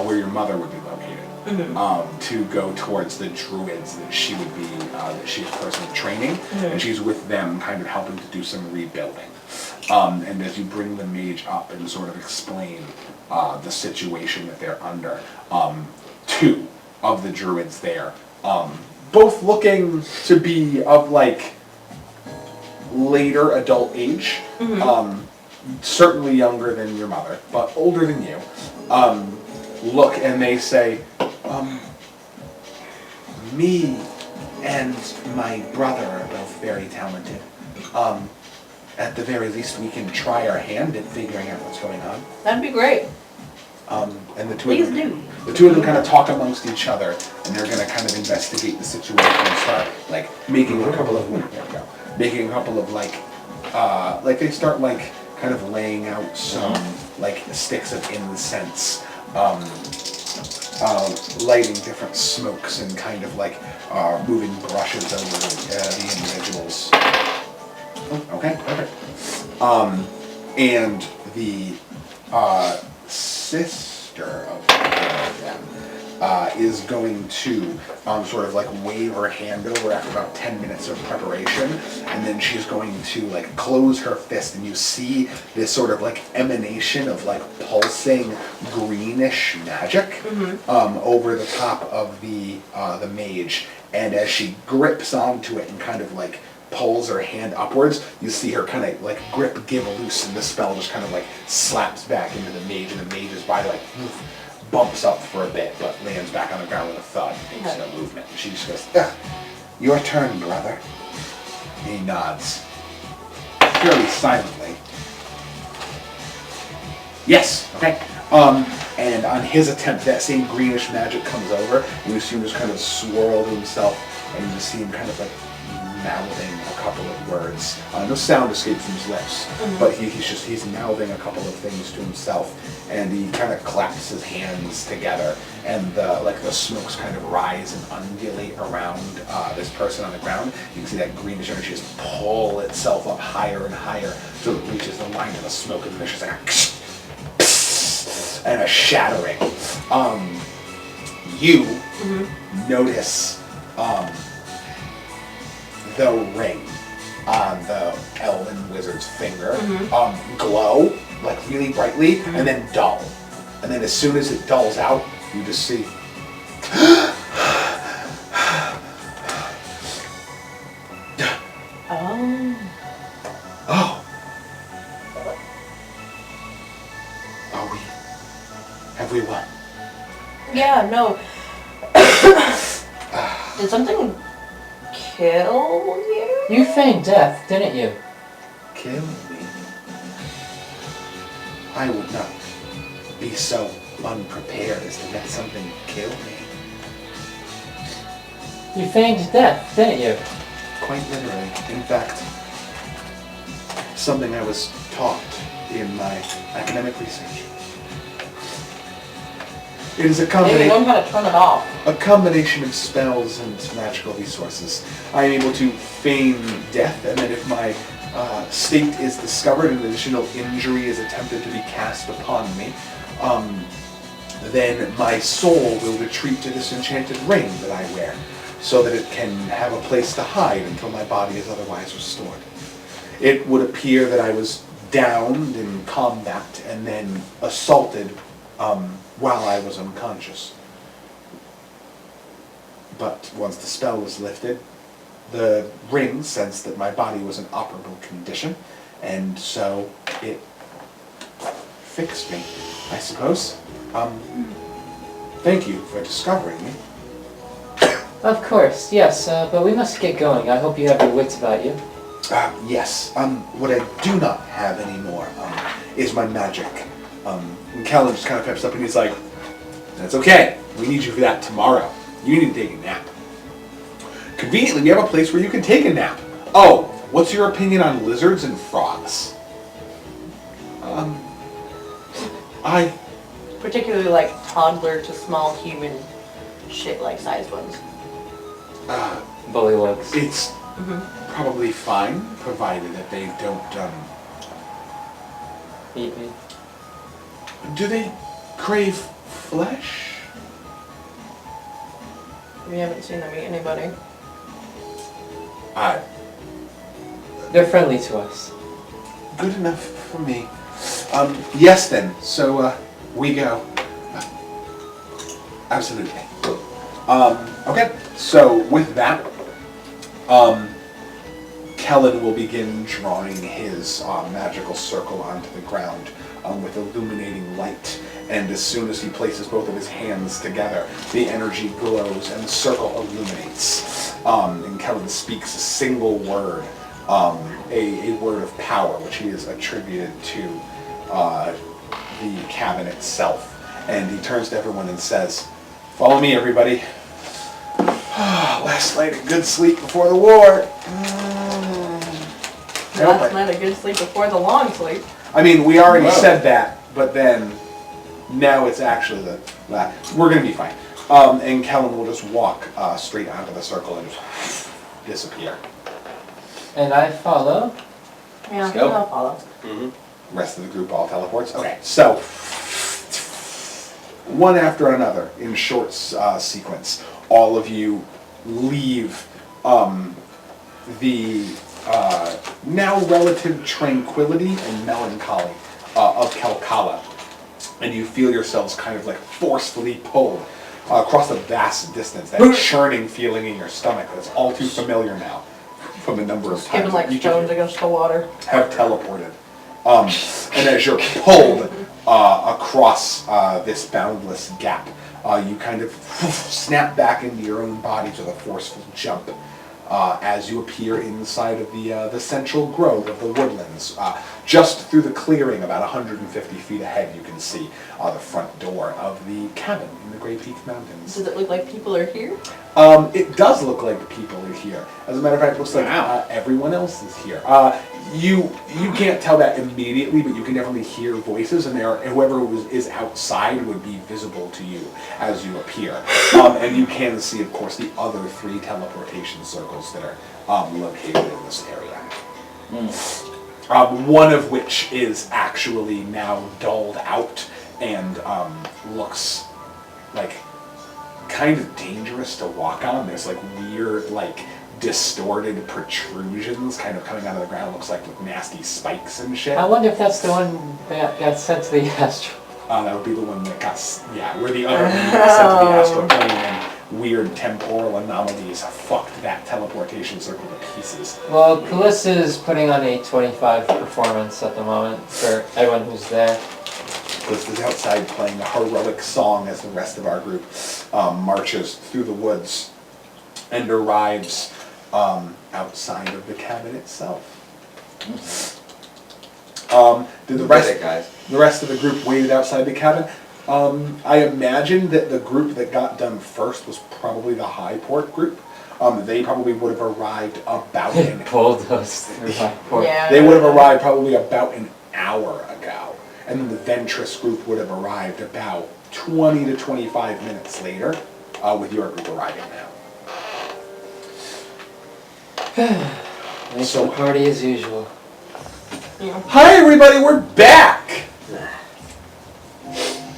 where your mother would be located, to go towards the druids that she would be, that she is personally training, and she's with them kind of helping to do some rebuilding. And as you bring the mage up and sort of explain the situation that they're under, two of the druids there, both looking to be of like later adult age, certainly younger than your mother, but older than you, look and they say, me and my brother are both very talented. At the very least, we can try our hand at figuring out what's going on. That'd be great. And the Please do. The two of them kind of talk amongst each other, and they're going to kind of investigate the situation and start like making a couple of like they start like kind of laying out some like sticks of incense, lighting different smokes and kind of like moving brushes over the individuals. Okay, perfect. And the sister of them is going to sort of like wave her hand over after about 10 minutes of preparation, and then she's going to like close her fist, and you see this sort of like emanation of like pulsing greenish magic over the top of the mage, and as she grips onto it and kind of like pulls her hand upwards, you see her kind of like grip give loose, and the spell just kind of like slaps back into the mage, and the mage's body like bumps up for a bit, but lands back on the ground with a thud. Makes no movement. And she just goes, your turn, brother. And he nods, fairly silently. Yes, okay. And on his attempt, that same greenish magic comes over, and you see him just kind of swirl to himself, and you just see him kind of like mouthing a couple of words. No sound escapes from his lips, but he's mouthing a couple of things to himself, and he kind of claps his hands together, and the smokes kind of rise and undulate around this person on the ground. You can see that greenish energy just pull itself up higher and higher till it reaches the line of the smoke, and there's just like a and a shattering. You notice the ring on the elven wizard's finger glow like really brightly and then dull, and then as soon as it dulls out, you just see have we won? Yeah, no. Did something kill you? You feigned death, didn't you? Kill me? I would not be so unprepared as to let something kill me. You feigned death, didn't you? Quite literally. In fact, something I was taught in my academic research. It is a combination. You know how to turn it off. A combination of spells and magical resources. I am able to feign death, and then if my state is discovered and additional injury is attempted to be cast upon me, then my soul will retreat to this enchanted ring that I wear, so that it can have a place to hide until my body is otherwise restored. It would appear that I was downed in combat and then assaulted while I was unconscious. But once the spell was lifted, the ring sensed that my body was in operable condition, and so it fixed me, I suppose. Thank you for discovering me. Of course, yes, but we must get going. I hope you have your wits about you. Yes. What I do not have anymore is my magic. And Callan just kind of peps up and he's like, that's okay. We need you for that tomorrow. You need to take a nap. Conveniently, we have a place where you can take a nap. Oh, what's your opinion on lizards and frogs? I... Particularly like toddler to small human shit like sized ones. Bullywugs. It's probably fine, provided that they don't, Eat me. Do they crave flesh? We haven't seen them eat anybody. They're friendly to us. Good enough for me. Yes then, so we go. Absolutely. Okay, so with that, Kellen will begin drawing his magical circle onto the ground with illuminating light. And as soon as he places both of his hands together, the energy glows and the circle illuminates. And Kellen speaks a single word, a word of power, which he has attributed to the cabin itself. And he turns to everyone and says, "Follow me, everybody. Last night a good sleep before the war." Last night a good sleep before the long sleep. I mean, we already said that, but then now it's actually the last. We're going to be fine. And Kellen will just walk straight onto the circle and just disappear. And I follow. Yeah, Let's go. I'll follow. Rest of the group all teleports. Okay, so one after another in short sequence, all of you leave the now relative tranquility and melancholy of Kelkalla, and you feel yourselves kind of like forcefully pulled across a vast distance. That churning feeling in your stomach that's all too familiar now from a number of times. Given like You stones against the water. have teleported. And as you're pulled across this boundless gap, you kind of snap back into your own bodies with a forceful jump as you appear inside of the central grove of the woodlands. Just through the clearing, about 150 feet ahead, you can see the front door of the cabin in the Greypeak Mountains. Does it look like people are here? It does look like people are here. As a matter of fact, it looks like everyone else is here. You can't tell that immediately, but you can definitely hear voices, and whoever is outside would be visible to you as you appear. And you can see, of course, the other 3 teleportation circles that are located in this area. One of which is actually now dulled out and looks like kind of dangerous to walk on. There's like weird, like distorted protrusions kind of coming out of the ground. It looks like with nasty spikes and shit. I wonder if that's the one that got sent to the astral. That would be the one that got, where the other one got sent to the astral plane and weird temporal anomalies fucked that teleportation circle to pieces. Well, Callista's putting on a 25 performance at the moment for everyone who's there. Callista's outside playing a heroic song as the rest of our group marches through the woods and arrives outside of the cabin itself. Did the rest of the group waited outside the cabin? I imagine that the group that got done first was probably the High Port group. They probably would have arrived about Bulldozed through my port. Yeah. They would have arrived probably about an hour ago. And then the Ventress group would have arrived about 20 to 25 minutes later, with your group arriving now. Nice so party as usual. Yeah. Hi everybody, we're back!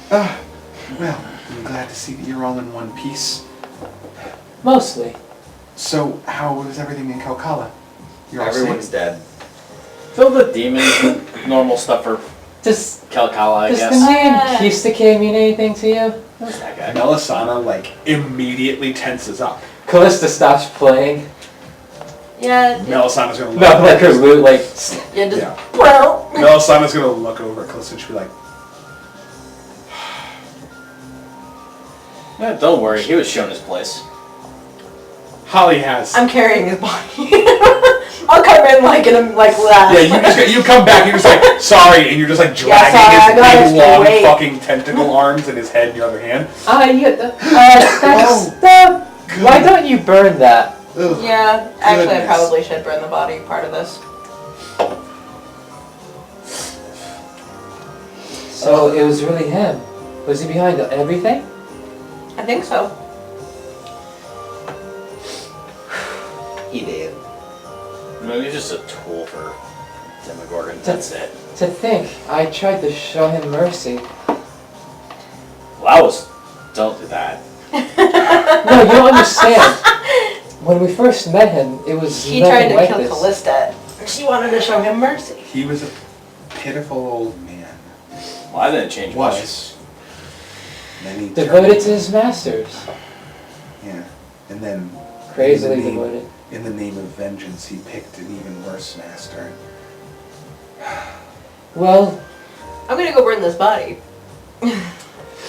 Well, I'm glad to see that you're all in one piece. Mostly. So, how is everything in Kelkalla? You're all Everyone's safe? dead. Fill the demons with normal stuff for Does Kelkalla, I the guess. name Kistake mean anything to you? Who's that guy? Melisana, like, immediately tenses up. Callista stops playing. Yeah. Melisana's gonna look Not like her loot, like. Yeah, just. Yeah. Well. Melisana's gonna look over at Callista and she'll be like, Yeah, don't worry, he was shown his place. Holly has... I'm carrying his body. I'll come in like last. Yeah, you come back, you're just like, sorry, and you're just like dragging sorry, I got his big, extra long, weight. fucking tentacle arms and his head in your other hand. Why don't you burn that? Ugh. Yeah, actually I Goodness. probably should burn the body part of this. So it was really him. Was he behind everything? I think so. He did. No, he's just a tool for Demogorgon. That's it. To think, I tried to show him mercy, Don't do that. No, you don't understand. When we first met him, it was He nothing tried to like kill this. Callista. She wanted to show him mercy. He was a pitiful old man. Well, I didn't change much. Was. Then he Devoted turned- to his masters. Yeah. And then Crazily in the name- devoted. In the name of vengeance, he picked an even worse master. Well, I'm gonna go burn this body.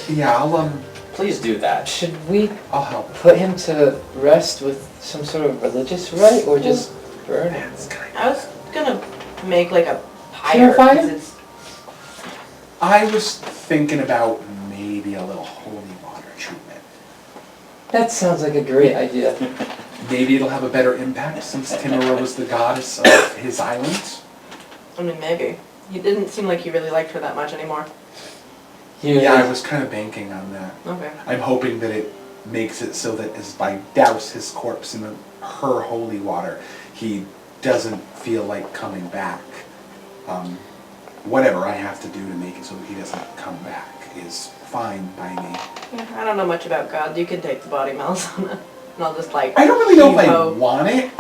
Yeah, Please do that. should we I'll help. put him to rest with some sort of religious rite, or just burn him? That's kind I was gonna make like a pyre. Purify 'cause him? it's- I was thinking about maybe a little holy water treatment. That sounds like a great idea. Maybe it'll have a better impact since Timora was the goddess of his island. I mean, maybe. You didn't seem like you really liked her that much anymore. Yeah, I was kind of banking on that. Okay. I'm hoping that it makes it so that as I douse his corpse in her holy water, he doesn't feel like coming back. Whatever I have to do to make it so that he doesn't come back is fine by me. Yeah, I don't know much about God. You can take the body, Melisana. And I'll just like. I don't really know if I chemo. want it.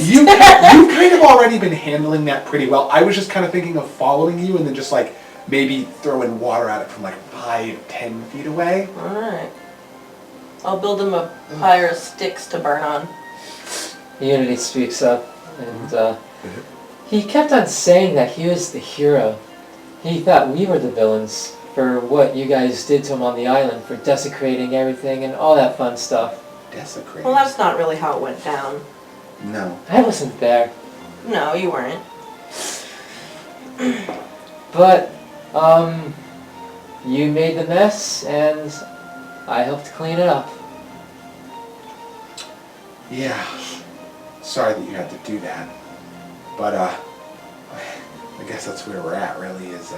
You You've kind of already been handling that pretty well. I was just kind of thinking of following you and then just like maybe throwing water at it from like 5-10 feet away. Alright. I'll build him a pyre of sticks to burn on. Unity speaks up, and he kept on saying that he was the hero. He thought we were the villains for what you guys did to him on the island, for desecrating everything and all that fun stuff. Desecrate. Well, that's not really how it went down. No. I wasn't there, No, you weren't. but you made the mess, and I helped clean it up. Yeah. Sorry that you had to do that. But I guess that's where we're at really is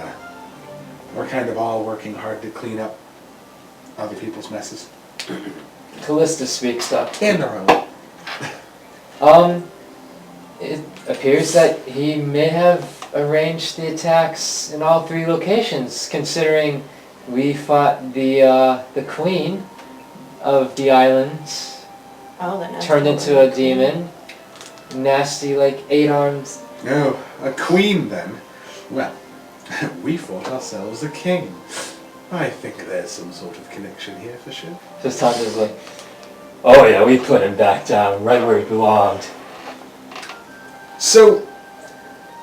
we're kind of all working hard to clean up other people's messes. Callista speaks up. And our own. It appears that he may have arranged the attacks in all 3 locations, considering we fought the queen of the island, Oh, then that's turned into totally a demon, nasty like 8-armed. No, a queen then. Well, we fought ourselves a king. I think there's some sort of connection here for sure. Just Tanja's like, oh yeah, we put him back down right where he belonged. So,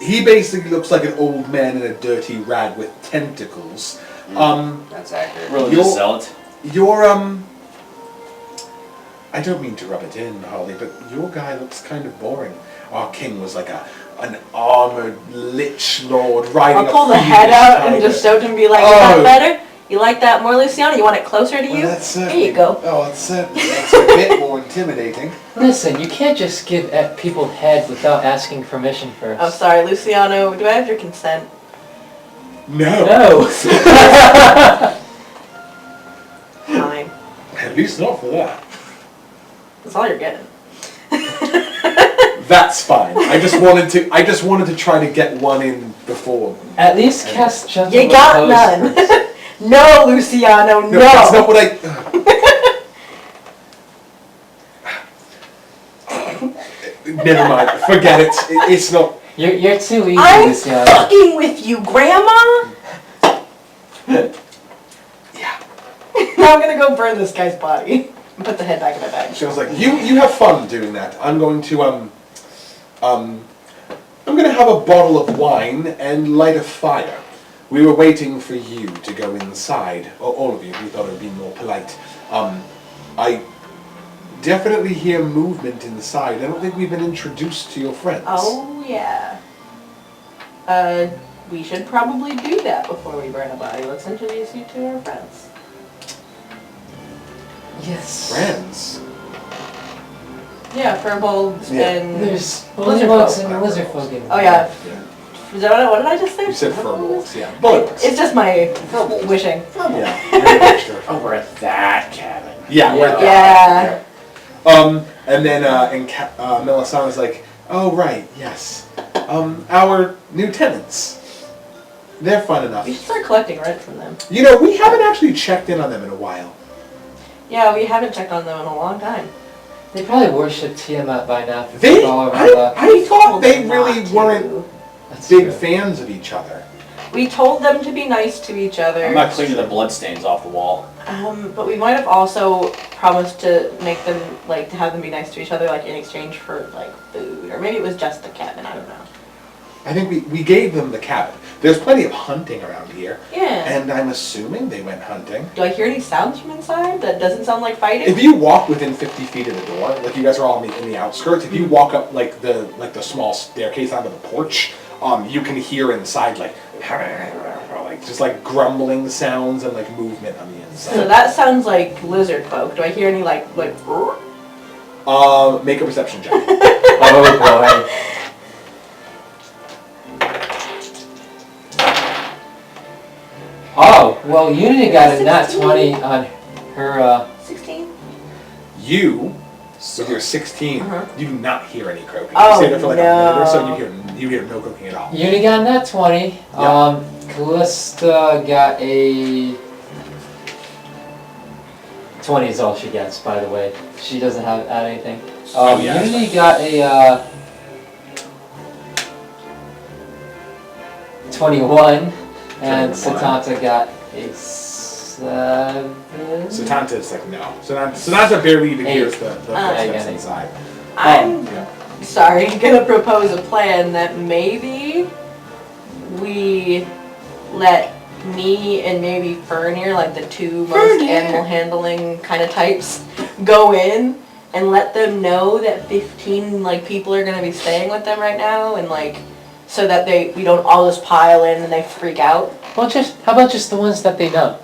he basically looks like an old man in a dirty rag with tentacles. That's accurate. You're- Religious zealot. Your, I don't mean to rub it in, Holly, but your guy looks kind of boring. Our king was like an armored lich lord riding I'll pull a the head furious out and tiger. just show it and be like, is Oh. that better? You like that more, Luciana? You want it closer to Well, you? that's Here you go. Oh, that's a bit more intimidating. Listen, you can't just give people head without asking permission first. I'm sorry, Luciano. Do I have your consent? No. No! Fine. At least not for that. That's all you're getting. That's fine. I just wanted to try to get one in before. At least cast gentle You got repose none. first. No, Luciano, no. No, that's not what I. Never mind. Forget it. It's not. You're too easy, I'm Luciana. fucking with you, Grandma. Yeah. Now I'm gonna go burn this guy's body and put the head back in my bag. She was like, you have fun doing that. I'm going to I'm gonna have a bottle of wine and light a fire. We were waiting for you to go inside. All of you. We thought it would be more polite. I definitely hear movement inside. I don't think we've been introduced to your friends. Oh yeah. We should probably do that before we burn a body. Let's introduce you to our friends. Yes. Friends? Yeah, furbolgs Yeah. and There's Lizard bullywugs folk. and lizard folk in oh yeah. Yeah. What did I just say? You said furballs, yeah. Bullywugs. It's just my wishing. Yeah. Oh, we're at that cabin. Yeah, we're at Yeah. that. And then Melisana's like, oh right, yes. Our new tenants. They're fun enough. We should start collecting rent from them. You know, we haven't actually checked in on them in a while. Yeah, we haven't checked on them in a long time. They probably worship Tiamat by now. They, for all of our luck. I thought they them really not to. weren't That's big true. fans of each other. We told them to be nice to each other. I'm not cleaning the bloodstains off the wall. But we might have also promised to make them, like, to have them be nice to each other, like, in exchange for, like, food. Or maybe it was just the cabin, I don't know. I think we gave them the cabin. There's plenty of hunting around here, Yeah. and I'm assuming they went hunting. Do I hear any sounds from inside that doesn't sound like fighting? If you walk within 50 feet of the door, like you guys are all in the outskirts, if you walk up like the small staircase onto the porch, you can hear inside like just like grumbling sounds and like movement on the So inside. that sounds like lizard folk. Do I hear any, like, Make a perception check. Oh boy. Oh, well, Unity got a nat 20 on her, 16? You, with your 16, Uh-huh. you do not hear any croaking. Oh, you stay there for like a minute or so, no. you hear no croaking at all. Unity got a nat 20. Yeah. Callista got a 20 is all she gets, by the way. She doesn't have add anything. Oh, yeah, that's Unity got a 21, and 21. Satanta got a 7. Satanta's like no. Satanta barely even hears the footsteps yeah. inside. I'm Yeah. sorry, gonna propose a plan that maybe we let me and maybe Fernir, like the two most animal handling kind of types, go in and let them know that 15 like people are gonna be staying with them right now, and like so that we don't all just pile in and they freak out. Well, how about just the ones that they know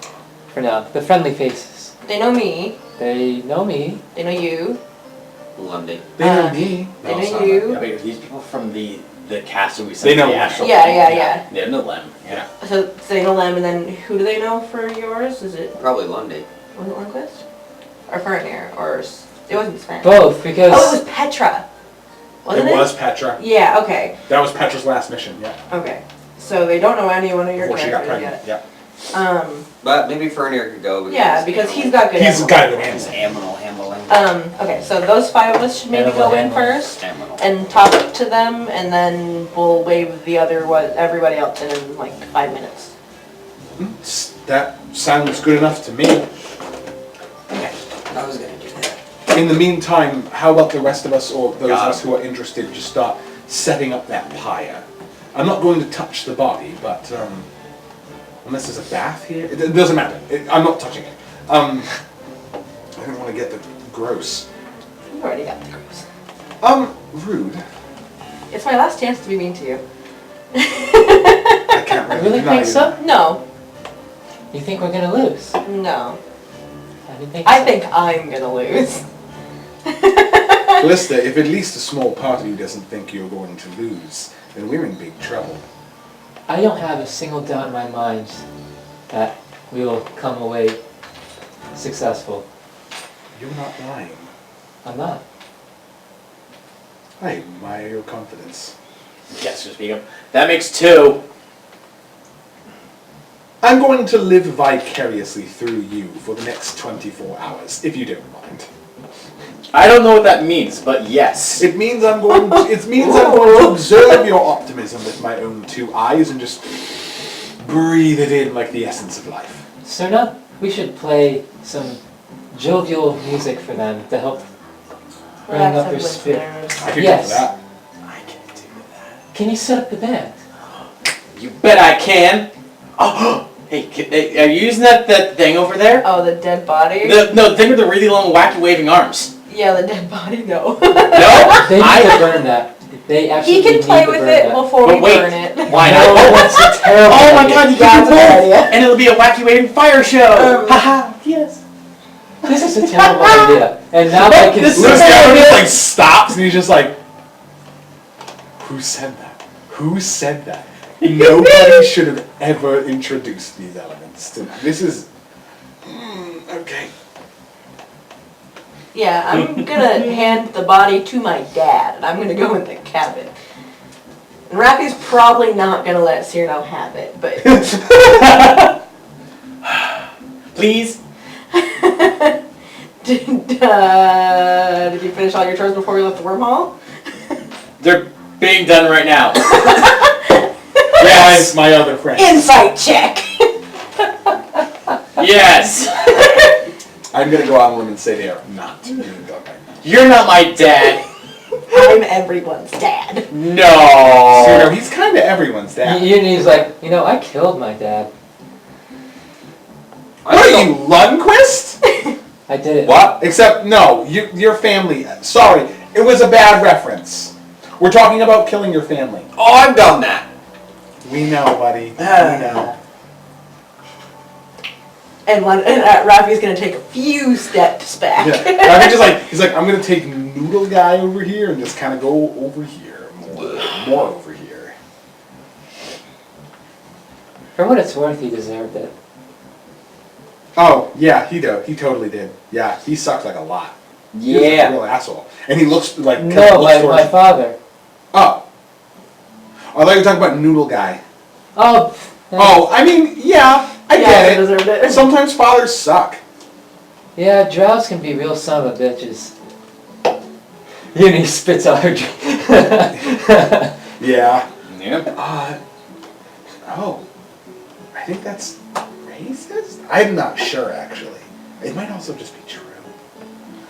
for now? The friendly faces. They know me. They know me. They know you. London. They know me. They No, it's know not you. that, Wait, are these people from the castle we sent They to know the Lem. astral Yeah, plane? yeah. They know them. Yeah. So they know them, and then who do they know for yours? Is it Probably Lundy. was it Lundquist or Fernir or it wasn't Sven? Both, because Oh, it was Petra. Wasn't it? It was Petra. Yeah. Okay. That was Petra's last mission. Yeah. Okay. So they don't know any one of your Before she got characters pregnant. yet. Yeah. But maybe Fernir could go. Yeah, because he's got good. He's animal got good His animal handling. Okay, so those 5 of us should maybe Animal go in handling. first Animal. and talk to them, and then we'll wave the other everybody else in like 5 minutes. That sounds good enough to me. Okay, I was gonna do that. In the meantime, how about the rest of us, or those of Got us who are interested, just start setting up that pyre? I'm not going to touch the body, but unless there's a bath here, it doesn't matter. I'm not touching it. I don't want to get the gross. You've already got the gross. Rude. It's my last chance to be mean to you. I can't I really really deny think you. so? No, You think we're gonna lose? no. I didn't think I so. think I'm gonna lose. Callista, if at least a small part of you doesn't think you're going to lose, then we're in big trouble. I don't have a single doubt in my mind that we will come away successful. You're not lying. I'm not. I admire your confidence. Yes, just speak up. That makes 2. I'm going to live vicariously through you for the next 24 hours, if you don't mind. I don't know what that means, but yes. It means I'm going to observe your optimism with my own 2 eyes and just breathe it in like the essence of life. So now we should play some jovial music for them to help bring Relax up them their spirit. listeners. I could Yes. go for that. I can do that. Can you set up the band? You bet I can. Oh, hey, are you using that thing over there? Oh, the dead body? The thing with the really long, wacky, waving arms. Yeah, the dead body, no. No, They need to I. burn that. They actually He can need play to with burn it that. before But we wait, burn it. Why No, not? that's a terrible Oh my idea. God, you That's can do a good both, idea. and it'll be a wacky, waving fire show. Haha. Yes. This is a terrible idea. And now I can This see is This guy terrible. just like stops and he's just like, who said that? Who said that? Nobody should have ever introduced these elements to me. This is, okay. Yeah, I'm gonna hand the body to my dad, and I'm gonna go in the cabin. And Rafi's probably not gonna let Cyrano have it, but Please. did you finish all your chores before we left the wormhole? They're being done right now. Yes, my other friend. Insight check. Yes. I'm gonna go out on a limb and say they are not doing dog right now. You're not my dad. I'm everyone's dad. No. Cyrano, he's kind of everyone's dad. Unity's like, I killed my dad. What are you, Lundquist? I did it. What? Except, no, your family. Sorry, it was a bad reference. We're talking about killing your family. Oh, I've done that. We know, buddy. We know. And Rafi's gonna take a few steps back. Yeah. I'm just like, he's like, I'm gonna take Noodle Guy over here and just kind of go over here, more over here. For what it's worth, he deserved it. Oh yeah, he totally did. Yeah, he sucked like a lot. He was a real asshole, and he looks like No, my father. Oh, I thought you were talking about Noodle Guy. Oh. Oh, I mean, yeah, I get he deserved it. it. Sometimes fathers suck. Yeah, drows can be real son of a bitches. Uni spits out her drink. Yeah. Yep. Oh, I think that's racist? I'm not sure, actually. It might also just be true.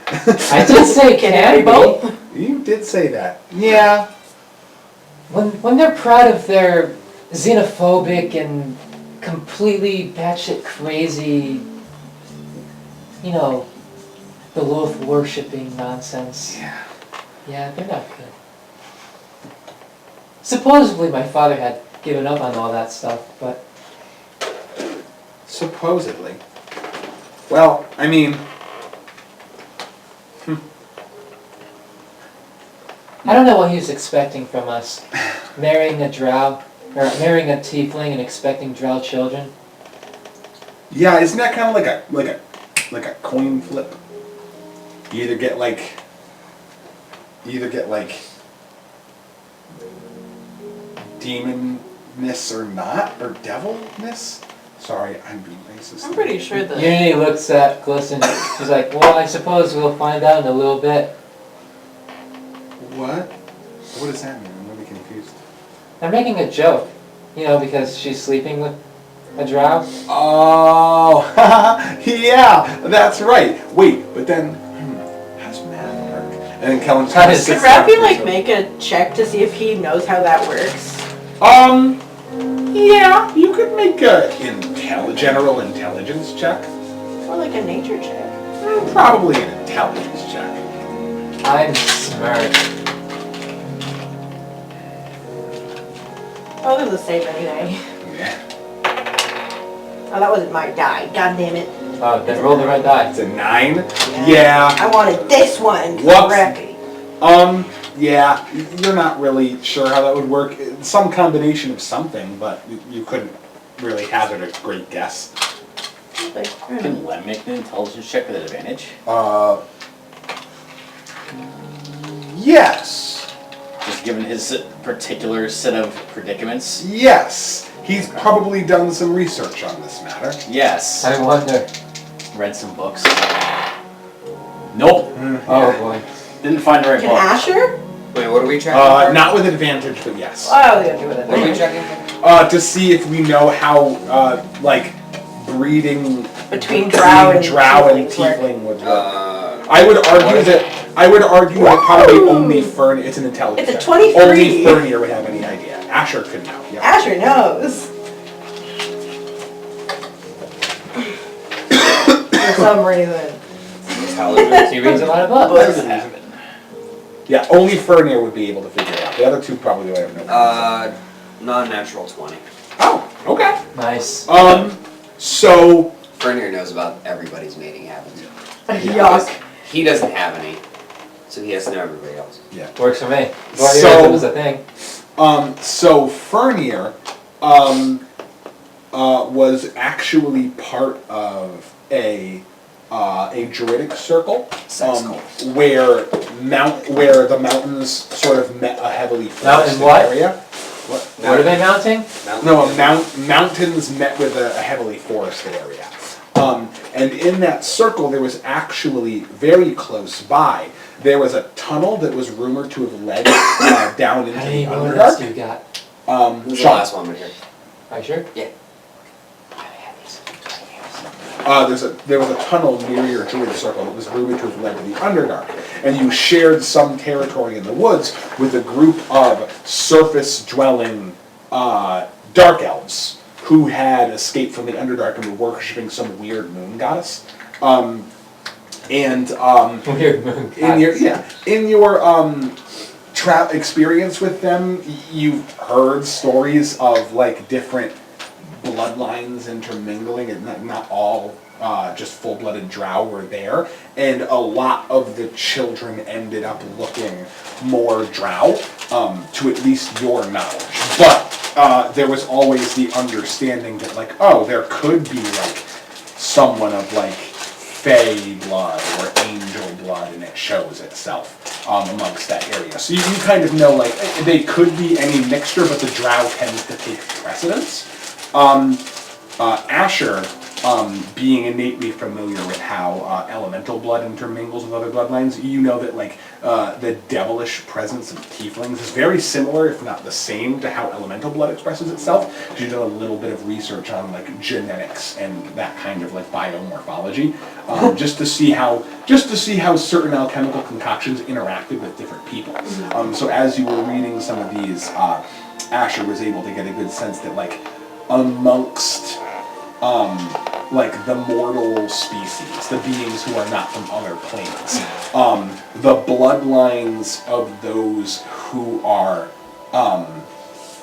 I did say Can can it be be. both? You did say that. Yeah. When they're proud of their xenophobic and completely batshit crazy, the Lilith worshipping nonsense. Yeah. Yeah, they're not good. Supposedly my father had given up on all that stuff, but Supposedly. Well, I mean... I don't know what he was expecting from us. Marrying a drow, or marrying a tiefling and expecting drow children. Yeah, isn't that kind of like a coin flip? You either get like demonness or not, or devilness. Sorry, I'm being racist. I'm pretty sure that. Unity looks at Glisten. She's like, well, I suppose we'll find out in a little bit. What? What does that mean? I'm really confused. I'm making a joke, because she's sleeping with a drow. Oh, yeah, that's right. Wait, but then, how does math work? And then Kellen How does- Could Rafi make a check to see if he knows how that works? Yeah, you could make a general intelligence check. Or like a nature check? Probably an intelligence check. I'm smart. Oh, there's a save anyway. Yeah. Oh, that wasn't my die. God damn it. Oh, then roll the red die. It's a 9. Yeah. I wanted this one. Whoops. Rafi. Yeah, you're not really sure how that would work. It's some combination of something, but you couldn't really hazard a great guess. Can Lem make an intelligence check with advantage? Yes. Just given his particular set of predicaments? Yes. He's probably done some research on this matter. Yes. I wonder. Read some books. Nope. Oh boy. Didn't find the right Can book. Asher? Wait, what are we checking for? Not with advantage, but yes. Oh, we gotta do with it. What are we checking for? To see if we know how, breeding Between drow and tieflings work. tiefling would work. I would argue that probably only Fern. It's an intelligence. It's a check. 23. Only Fernier would have any idea. Asher could know. Yeah. Asher knows. For some reason. Intelligence. He reads a lot of What books. does happen? Yeah, only Fernier would be able to figure it out. The other two probably would have no. Non-natural 20. Oh, okay. Nice. So Fernier knows about everybody's mating habits. Yuck. He doesn't have any, so he has to know everybody else. yeah. Works for me. So- Well, it was a thing. So Fernier, was actually part of a druidic circle, Sex cult. where the mountains sort of met a heavily Mountain forested what? area. What are they mounting? No, mountains met with a heavily forested area. And in that circle, there was actually, very close by, there was a tunnel that was rumored to have led down into How the many more else do Underdark. you got? Who's the Sean, last one right here? Are you sure? Yeah. there was a tunnel near your druid circle that was rumored to have led to the Underdark. And you shared some territory in the woods with a group of surface-dwelling dark elves who had escaped from the Underdark and were worshipping some weird moon goddess. Weird moon In your experience with them, you've heard stories of like different bloodlines intermingling, and not all just full-blooded drow were there, and a lot of the children ended up looking more drow, to at least your knowledge. But there was always the understanding that like, oh, there could be like someone of like fey blood or angel blood, and it shows itself amongst that area. So you kind of know like they could be any mixture, but the drow tends to take precedence. Asher, being innately familiar with how elemental blood intermingles with other bloodlines, you know that like the devilish presence of tieflings is very similar, if not the same, to how elemental blood expresses itself. You've done a little bit of research on like genetics and that kind of like biomorphology, just to see how certain alchemical concoctions interacted with different people. So as you were reading some of these, Asher was able to get a good sense that like amongst like the mortal species, the beings who are not from other planes, the bloodlines of those who are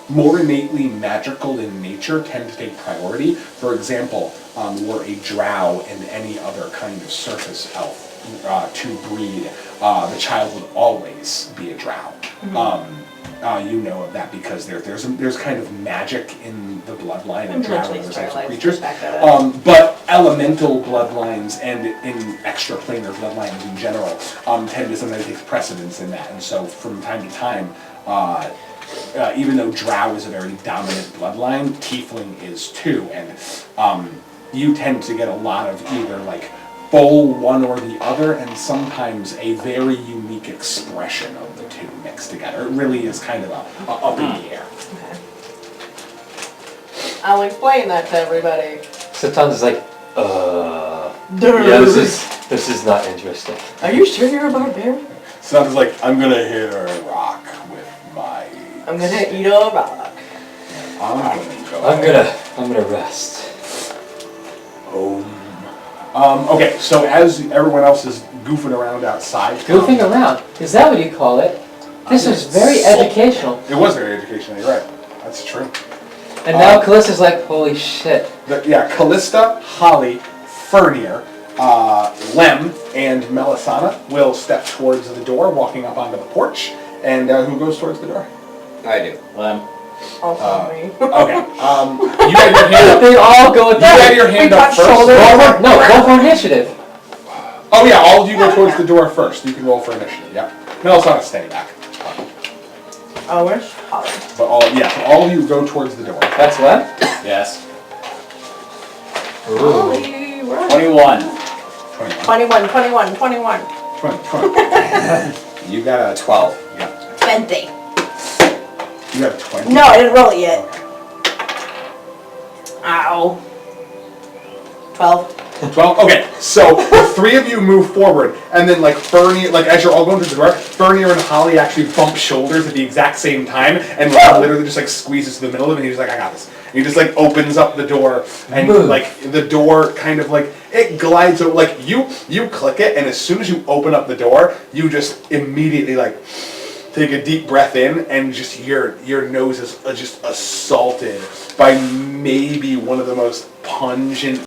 more innately magical in nature tend to take priority. For example, were a drow and any other kind of surface elf to breed, the child would always be a drow. You know of that because there's kind of magic in the bloodline and drow and those types of creatures. But elemental bloodlines and in extraplanar bloodlines in general tend to sometimes take precedence in that. And so from time to time, even though drow is a very dominant bloodline, tiefling is too. And you tend to get a lot of either like full one or the other, and sometimes a very unique expression of the two mixed together. It really is kind of a up in the air. Okay. I'll explain that to everybody. Satan is like, yeah, this is not interesting. Are you sure you're a barbarian? Sounds like I'm gonna hit a rock with my. I'm gonna eat a rock. I'm gonna rest. Okay, so as everyone else is goofing around outside. Goofing around? Is that what you call it? This was very educational. It was very educational, you're right. That's true. And now Callista's like, holy shit. Callista, Holly, Fernir, Lem, and Melisana will step towards the door, walking up onto the porch. And who goes towards the door? I do. Lem. Also me. Okay. You had your hand up. They all go with that. You had your hand up first. Go for initiative. Oh yeah, all of you go towards the door first. You can roll for initiative. Yeah. Melisana, stay back. Oh, where's Holly? But all of you go towards the door. That's what? Yes. Holly, where are 21. 21. 21. 20. You got a 12. Yeah. 20. You have 20. No, I didn't roll it yet. Ow. 12. 12? Okay, so the three of you move forward, and then like Fernir, like as you're all going through the door, Fernir and Holly actually bump shoulders at the exact same time, and Lem literally just like squeezes to the middle of it, and he's like, I got this. And he just like opens up the door, and like the door kind of like, it glides over, like you click it, and as soon as you open up the door, you just immediately like, take a deep breath in, and just your nose is just assaulted by maybe one of the most pungent